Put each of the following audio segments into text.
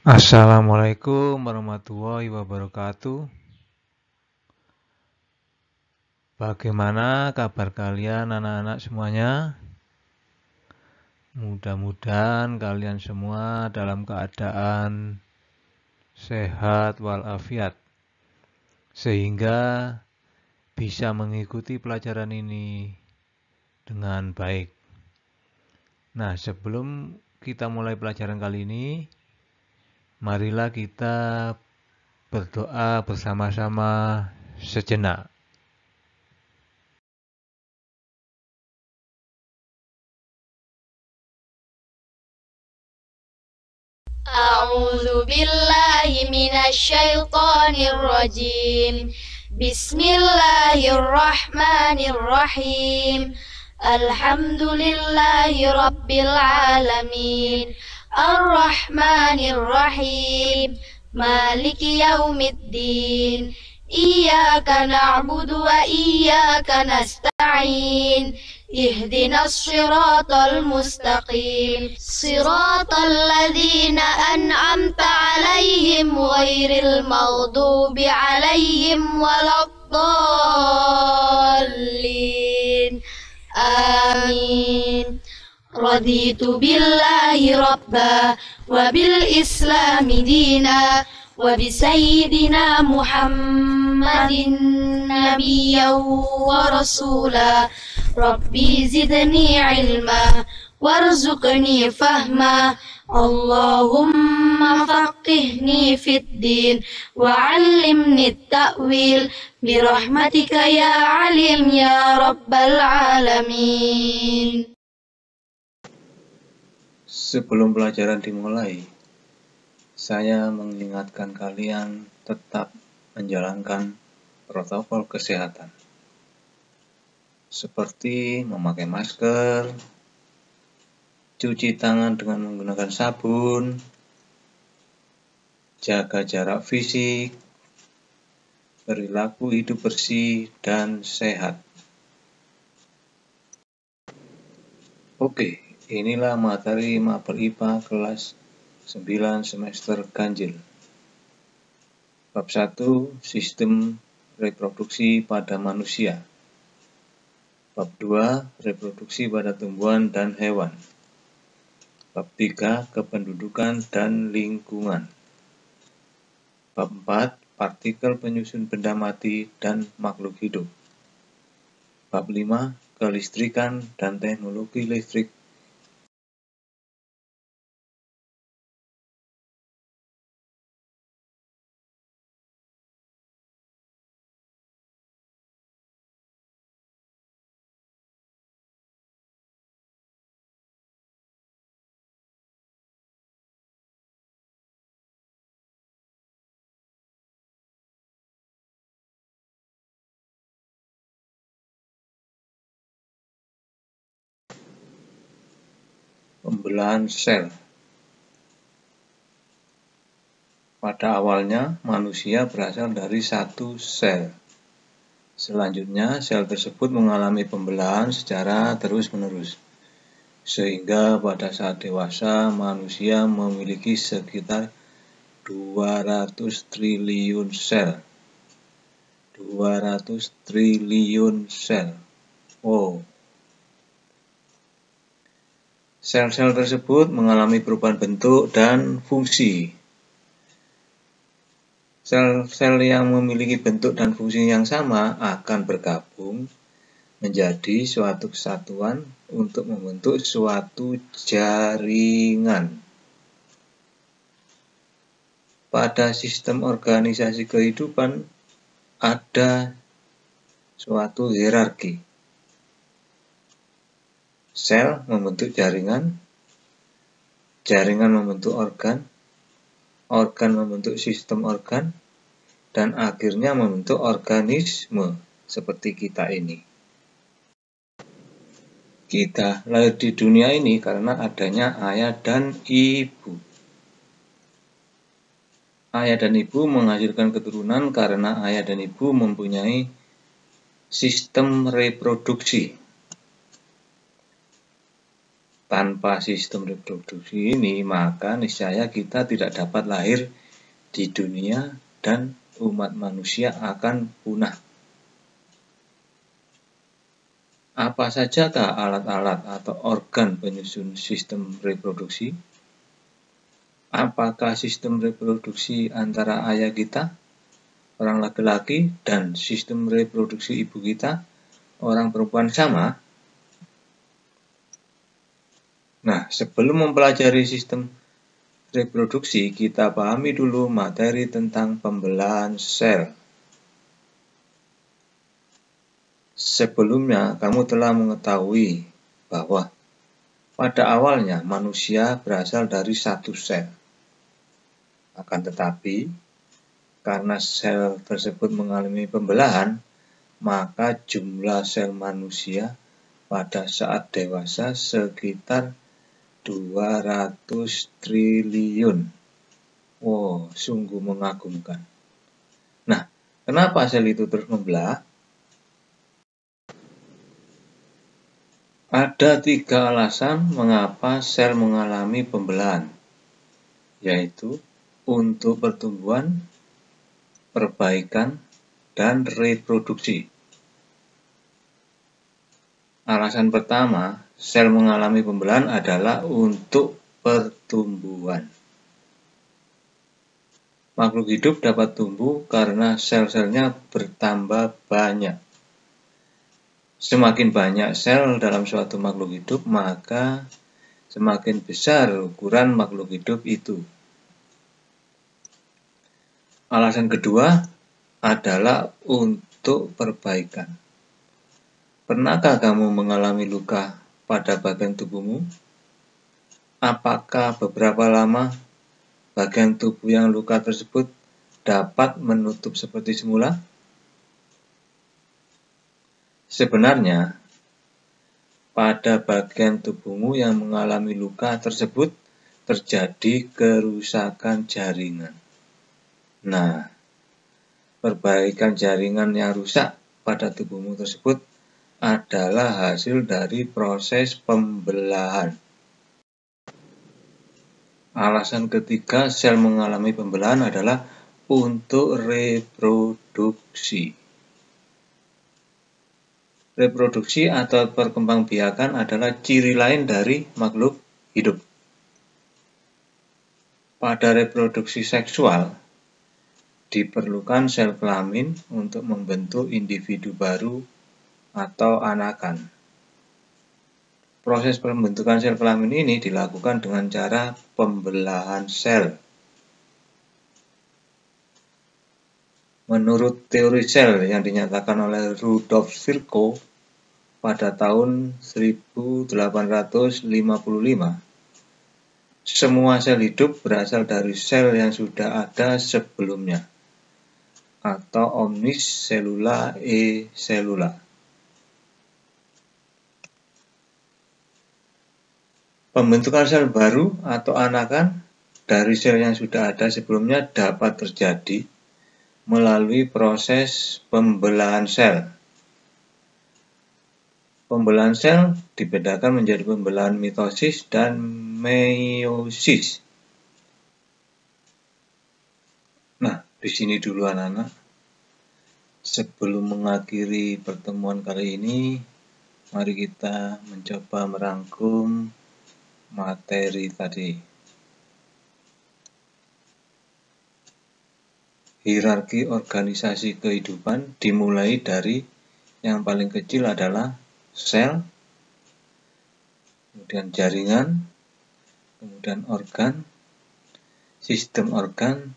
Assalamualaikum warahmatullahi wabarakatuh. Bagaimana kabar kalian anak-anak semuanya? Mudah-mudahan kalian semua dalam keadaan sehat walafiat, sehingga bisa mengikuti pelajaran ini dengan baik. Nah, sebelum kita mulai pelajaran kali ini, marilah kita berdoa bersama-sama sejenak. أعوذ بالله من الشيطان الرجيم. بسم الله الرحمن الرحيم. الحمد لله رب العالمين الرحمن الرحيم مالك يوم الدين إياك نعبد وإياك نستعين اهدنا الصراط المستقيم صراط الذين أنعمت عليهم غير المغضوب عليهم ولا الضالين آمين. رضيت بالله ربا وبالإسلام دينا وبسيدنا محمد نبيا ورسولا. ربي زدني علما وارزقني فهما. اللهم فقهني في الدين وعلمني التأويل برحمتك يا عليم يا رب العالمين. Sebelum pelajaran dimulai, saya mengingatkan kalian tetap menjalankan protokol kesehatan, seperti memakai masker, cuci tangan dengan menggunakan sabun, jaga jarak fisik, perilaku hidup bersih dan sehat. Oke, inilah materi mapel IPA kelas 9 semester ganjil. Bab 1, Sistem reproduksi pada manusia. Bab 2, reproduksi pada tumbuhan dan hewan. Bab 3, kependudukan dan lingkungan. Bab 4, partikel penyusun benda mati dan makhluk hidup. Bab 5, kelistrikan dan teknologi listrik. Pembelahan sel. Pada awalnya, manusia berasal dari satu sel. Selanjutnya, sel tersebut mengalami pembelahan secara terus-menerus, sehingga pada saat dewasa, manusia memiliki sekitar 200 triliun sel. 200 triliun sel. Wow. Sel-sel tersebut mengalami perubahan bentuk dan fungsi. Sel-sel yang memiliki bentuk dan fungsi yang sama akan bergabung menjadi suatu kesatuan untuk membentuk suatu jaringan. Pada sistem organisasi kehidupan ada suatu hierarki. Sel membentuk jaringan, jaringan membentuk organ, organ membentuk sistem organ, dan akhirnya membentuk organisme seperti kita ini. Kita lahir di dunia ini karena adanya ayah dan ibu. Ayah dan ibu menghasilkan keturunan karena ayah dan ibu mempunyai sistem reproduksi. Tanpa sistem reproduksi ini, maka niscaya kita tidak dapat lahir di dunia dan umat manusia akan punah. Apa sajakah alat-alat atau organ penyusun sistem reproduksi? Apakah sistem reproduksi antara ayah kita, orang laki-laki, dan sistem reproduksi ibu kita, orang perempuan sama? Nah, sebelum mempelajari sistem reproduksi, kita pahami dulu materi tentang pembelahan sel. Sebelumnya, kamu telah mengetahui bahwa pada awalnya manusia berasal dari satu sel. Akan tetapi, karena sel tersebut mengalami pembelahan, maka jumlah sel manusia pada saat dewasa sekitar 200 triliun. Wow, sungguh mengagumkan. Nah, kenapa sel itu terus membelah? Ada 3 alasan mengapa sel mengalami pembelahan, yaitu untuk pertumbuhan, perbaikan, dan reproduksi. Alasan pertama, sel mengalami pembelahan adalah untuk pertumbuhan. Makhluk hidup dapat tumbuh karena sel-selnya bertambah banyak. Semakin banyak sel dalam suatu makhluk hidup, maka semakin besar ukuran makhluk hidup itu. Alasan kedua adalah untuk perbaikan. Pernahkah kamu mengalami luka pada bagian tubuhmu? Apakah beberapa lama bagian tubuh yang luka tersebut dapat menutup seperti semula? Sebenarnya, pada bagian tubuhmu yang mengalami luka tersebut terjadi kerusakan jaringan. Nah, perbaikan jaringan yang rusak pada tubuhmu tersebut adalah hasil dari proses pembelahan. Alasan ketiga sel mengalami pembelahan adalah untuk reproduksi. Reproduksi atau perkembangbiakan adalah ciri lain dari makhluk hidup. Pada reproduksi seksual, diperlukan sel kelamin untuk membentuk individu baru atau anakan. Proses pembentukan sel kelamin ini dilakukan dengan cara pembelahan sel. Menurut teori sel yang dinyatakan oleh Rudolf Virchow pada tahun 1855, semua sel hidup berasal dari sel yang sudah ada sebelumnya, atau omnis cellula e cellula. Pembentukan sel baru atau anakan dari sel yang sudah ada sebelumnya dapat terjadi melalui proses pembelahan sel. Pembelahan sel dibedakan menjadi pembelahan mitosis dan meiosis. Nah, di sini dulu anak-anak. Sebelum mengakhiri pertemuan kali ini, mari kita mencoba merangkum materi tadi. Hierarki organisasi kehidupan dimulai dari yang paling kecil adalah sel, kemudian jaringan, kemudian organ, sistem organ,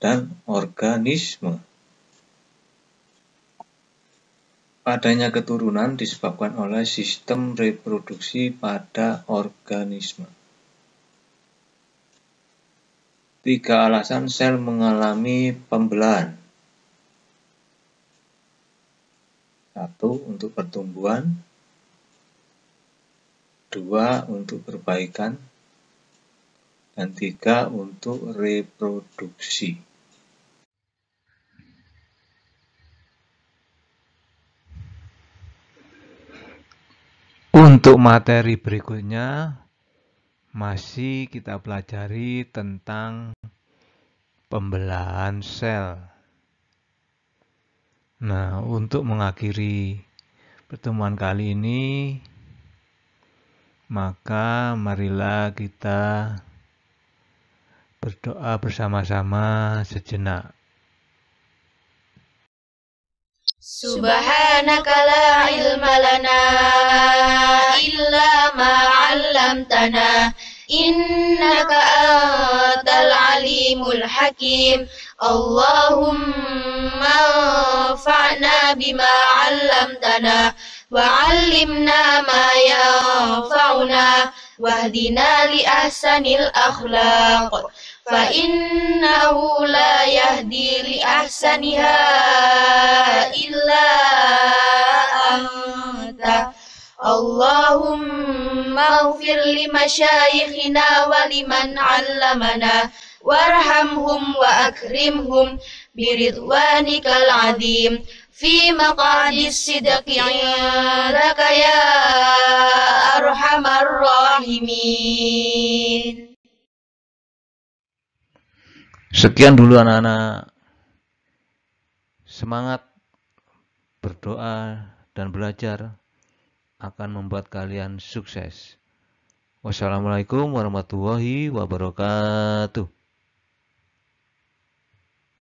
dan organisme. Adanya keturunan disebabkan oleh sistem reproduksi pada organisme. 3 alasan sel mengalami pembelahan. 1. Untuk pertumbuhan. 2. Untuk perbaikan. Dan 3. Untuk reproduksi. Untuk materi berikutnya masih kita pelajari tentang pembelahan sel. Nah, untuk mengakhiri pertemuan kali ini, maka marilah kita berdoa bersama-sama sejenak. Subhanaka la ilma lana illa ma 'allamtana innaka antal alimul hakim. Allahumma anfa'na bima 'allamtana wa 'allimna ma yanfa'una wahdina li ahsanil akhlaq fa innahu la yahdi li ahsaniha illa anta. Allahumma ighfir li masyayikhina wa liman 'allamana warhamhum wa akrimhum biridwanikal 'azim fi maq'adis sidqi 'indaka ya arhamar rahimin. Sekian dulu anak-anak. Semangat berdoa dan belajar akan membuat kalian sukses. Wassalamualaikum warahmatullahi wabarakatuh.